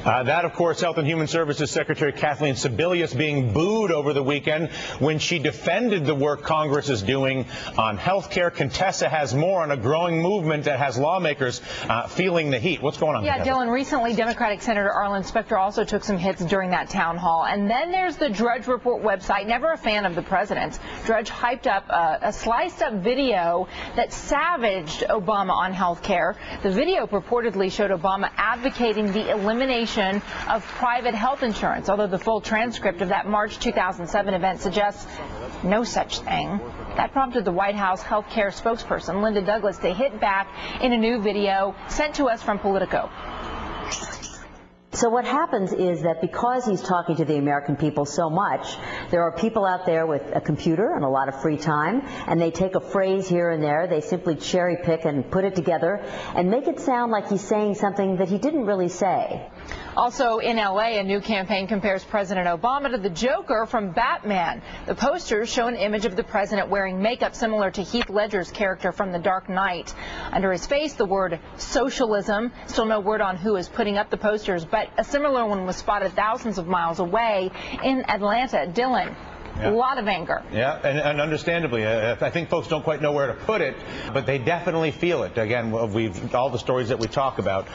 That, of course, Health and Human Services Secretary Kathleen Sebelius being booed over the weekend when she defended the work Congress is doing on health care. Contessa has more on a growing movement that has lawmakers feeling the heat. What's going on? Yeah, Dylan, recently Democratic Senator Arlen Specter also took some hits during that town hall. And then there's the Drudge Report website, never a fan of the president's. Drudge hyped up a sliced-up video that savaged Obama on health care. The video purportedly showed Obama advocating the elimination of private health insurance, although the full transcript of that March 2007 event suggests no such thing. That prompted the White House health care spokesperson, Linda Douglas, to hit back in a new video sent to us from Politico. So what happens is that because he's talking to the American people so much, there are people out there with a computer and a lot of free time, and they take a phrase here and there, they simply cherry pick and put it together and make it sound like he's saying something that he didn't really say. Also in L.A., a new campaign compares President Obama to the Joker from Batman. The posters show an image of the president wearing makeup similar to Heath Ledger's character from The Dark Knight. Under his face, the word socialism. Still no word on who is putting up the posters, but a similar one was spotted thousands of miles away in Atlanta. Dylan. Yeah. A lot of anger. Yeah, and understandably, I think folks don't quite know where to put it, but they definitely feel it. Again, all the stories that we talk about.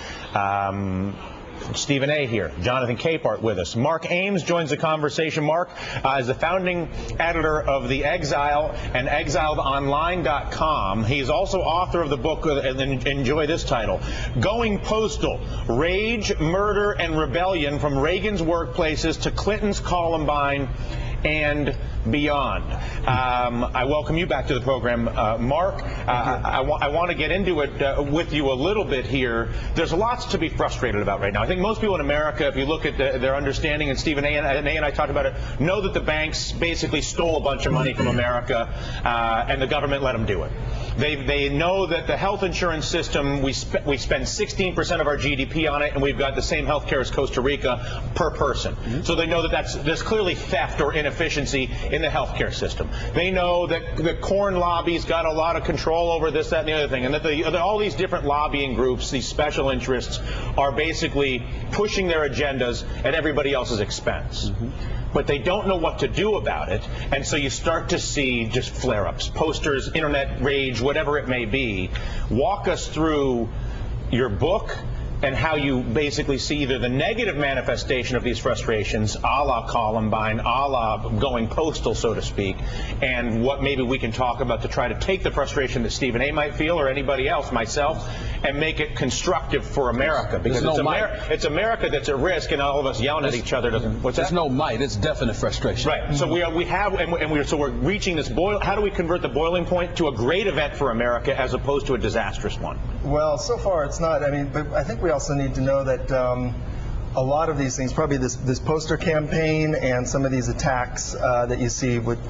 Stephen A. here, Jonathan Capehart with us. Mark Ames joins the conversation. Mark is the founding editor of The Exile and exiledonline.com. He's also author of the book, and enjoy this title, Going Postal, Rage, Murder, and Rebellion from Reagan's Workplaces to Clinton's Columbine and beyond. I welcome you back to the program, Mark. I want to get into it with you a little bit here. There's lots to be frustrated about right now. I think most people in America, if you look at their understanding, and Stephen A. and I talked about it, know that the banks basically stole a bunch of money from America, and the government let them do it. They know that the health insurance system, we spend 16% of our GDP on it, and we've got the same health care as Costa Rica per person. Mm-hmm. So they know that there's clearly theft or inefficiency in the health care system. They know that the corn lobby's got a lot of control over this, that, and the other thing, and that all these different lobbying groups, these special interests, are basically pushing their agendas at everybody else's expense. Mm-hmm. But they don't know what to do about it, and so you start to see just flare-ups, posters, internet rage, whatever it may be. Walk us through your book and how you basically see either the negative manifestation of these frustrations, a la Columbine, a la going postal, so to speak, and what maybe we can talk about to try to take the frustration that Stephen A. might feel, or anybody else, myself, and make it constructive for America. Because it's America that's at risk, and all of us yelling at each other doesn't. What's that? There's no might. It's definite frustration. Right. So we're reaching this how do we convert the boiling point to a great event for America as opposed to a disastrous one? Well, so far it's not. I mean, but I think we also need to know that a lot of these things, probably this poster campaign and some of these attacks that you see with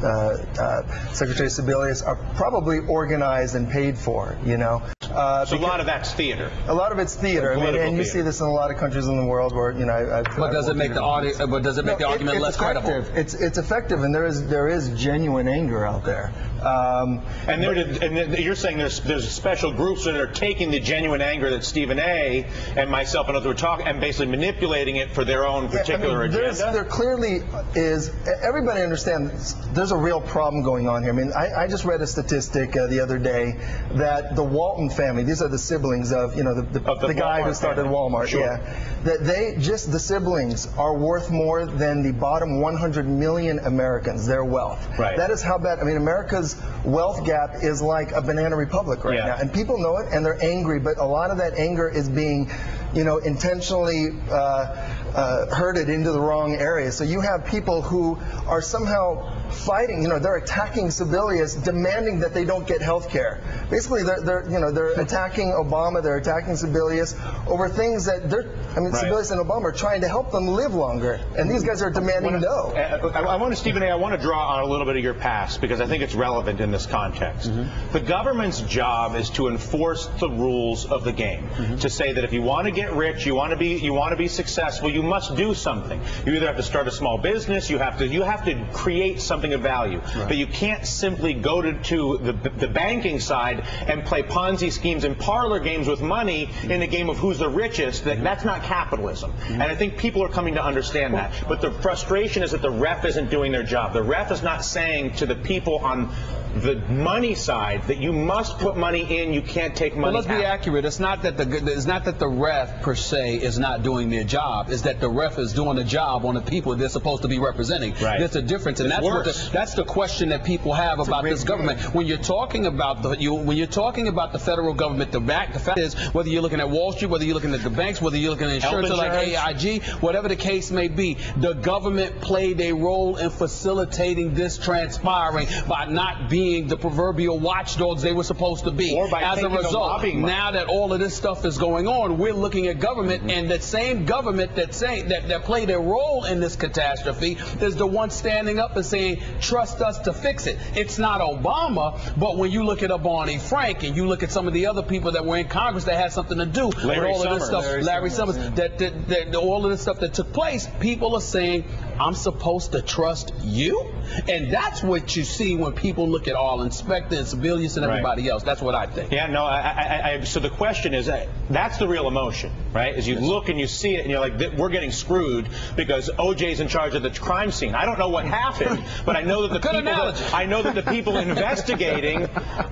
Secretary Sebelius are probably organized and paid for, you know. So a lot of that's theater. A lot of it's theater. I mean, and you see this in a lot of countries in the world where, you know, But does it make the argument less credible? It's effective, and there is genuine anger out there. And you're saying there's special groups that are taking the genuine anger that Stephen A. and myself and others were talking and basically manipulating it for their own particular agenda. There clearly is. Everybody understands there's a real problem going on here. I mean, I just read a statistic the other day that the Walton family, these are the siblings of, you know, the guy who started Walmart. Sure. Yeah, that the siblings are worth more than the bottom 100 million Americans, their wealth. Right. That is how bad. I mean, America's wealth gap is like a banana republic right now, and people know it and they're angry. But a lot of that anger is being, you know, intentionally herded into the wrong area. So you have people who are somehow fighting, you know, they're attacking Sebelius, demanding that they don't get health care. Basically, they're attacking Obama, they're attacking Sebelius over things that Sebelius and Obama are trying to help them live longer, and these guys are demanding no. I want to draw on a little bit of your past because I think it's relevant in this context. Mm-hmm. The government's job is to enforce the rules of the game. Mm-hmm. To say that if you want to get rich, you want to be successful, you must do something. You either have to start a small business, you have to create some something of value. But you can't simply go to the banking side and play Ponzi schemes and parlor games with money in a game of who's the richest. That's not capitalism. And I think people are coming to understand that. But the frustration is that the ref isn't doing their job. The ref is not saying to the people on the money side that you must put money in, you can't take money out. Let's be accurate. It's not that the ref per se is not doing their job. It's that the ref is doing a job on the people they're supposed to be representing. Right. There's a difference, and that's the question that people have about this government. When you're talking about the federal government, the fact is, whether you're looking at Wall Street, whether you're looking at the banks, whether you're looking at insurance like AIG, whatever the case may be, the government played a role in facilitating this transpiring by not being the proverbial watchdogs they were supposed to be. Or by as a result, now that all of this stuff is going on, we're looking at government, and that same government that played a role in this catastrophe is the one standing up and saying, trust us to fix it. It's not Obama, but when you look at a Barney Frank and you look at some of the other people that were in Congress that had something to do with all of this stuff, Larry Summers, that all of this stuff that took place, people are saying, I'm supposed to trust you? And that's what you see when people look at Arlen Specter and Sebelius and everybody else. That's what I think. Yeah, no, so the question is, that's the real emotion, right? As you look and you see it and you're like, we're getting screwed because OJ's in charge of the crime scene. I don't know what happened, but I know that the people investigating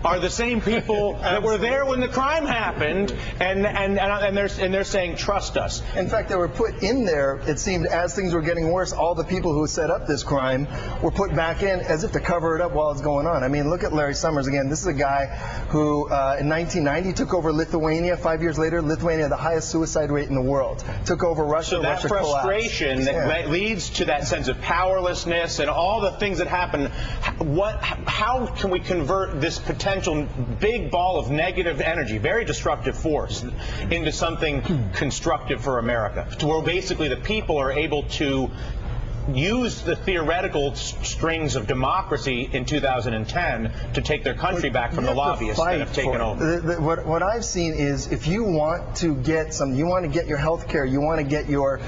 are the same people that were there when the crime happened, and they're saying, trust us. In fact, they were put in there, it seemed, as things were getting worse, all the people who set up this crime were put back in as if to cover it up while it's going on. I mean, look at Larry Summers again. This is a guy who in 1990 took over Lithuania. 5 years later, Lithuania had the highest suicide rate in the world. Took over Russia. So that Russia frustration that leads to that sense of powerlessness and all the things that happen, how can we convert this potential big ball of negative energy, very destructive force, into something constructive for America, to where basically the people are able to use the theoretical strings of democracy in 2010 to take their country back from the lobbyists that have taken over. What I've seen is, if you want to get you want to get your health care, you want to get your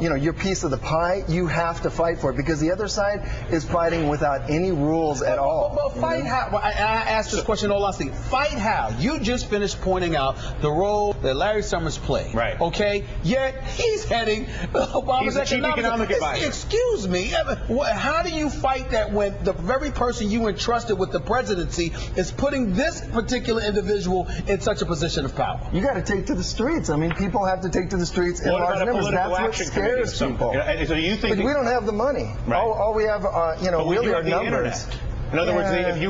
your piece of the pie, you have to fight for it, because the other side is fighting without any rules at all. But fight how? I asked this question in all honesty. Fight how? You just finished pointing out the role that Larry Summers played. Right. Okay? Yet he's heading Obama's economic advisor. Excuse me. How do you fight that when the very person you entrusted with the presidency is putting this particular individual in such a position of power? You got to take to the streets. I mean, people have to take to the streets in large numbers. That's what scares people. So you think we don't have the money. Right. All we have, really are numbers. In other words,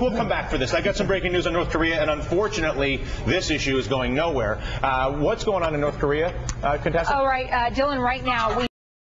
we'll come back for this. I got some breaking news on North Korea, and unfortunately, this issue is going nowhere. What's going on in North Korea, Contessa? All right, Dylan, right now,